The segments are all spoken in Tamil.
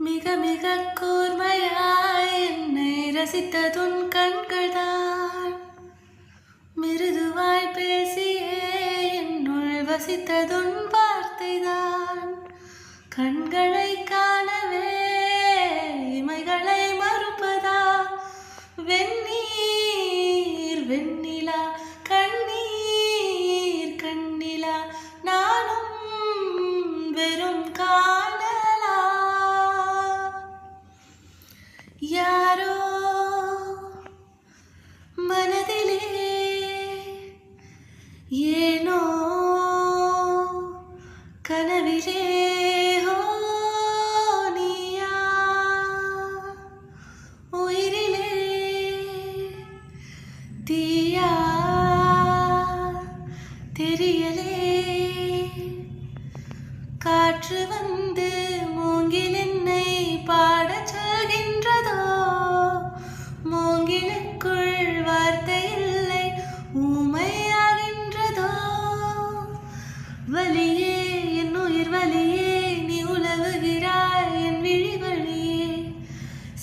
மிக மிக கூர்மையாய் என்னை ரசித்ததுன் கண்கள்தான். மிருதுவாய் பேசியே என்னுள் வசித்ததுன் வார்த்தைதான். கண்களை காணவே இமைகளை மறுப்பதா? வெந்நீர் வெண்ணிலா கண்ணீர் கண்ணிலா நானும் வெறும் காணலா? யாரோ மனதிலே ஏனோ கனவிலே நீயா உயிரிலே தீயா தெரியலே. காற்று வந்து மூங்கில் என்னை பாடச் சொல்கின்றதோ? மூங்கிலுக்குள் வார்த்தை இல்லை ஊமையாகின்றதோ? வலியே என் உயிர் வலியே நீ உலவுகிறாய் என் விழி வழியே.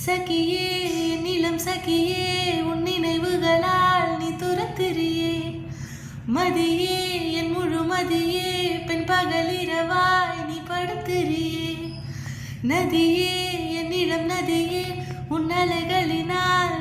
சகியே என் இளம் சகியே உன் நினைவுகளால் நீ துரத்திரியே. மதியே என் முழு மதியே பெண் பகலிரவாய் நீ படுத்திரியே. நதியே என் இளம் நதியே உன் அலைகளினால்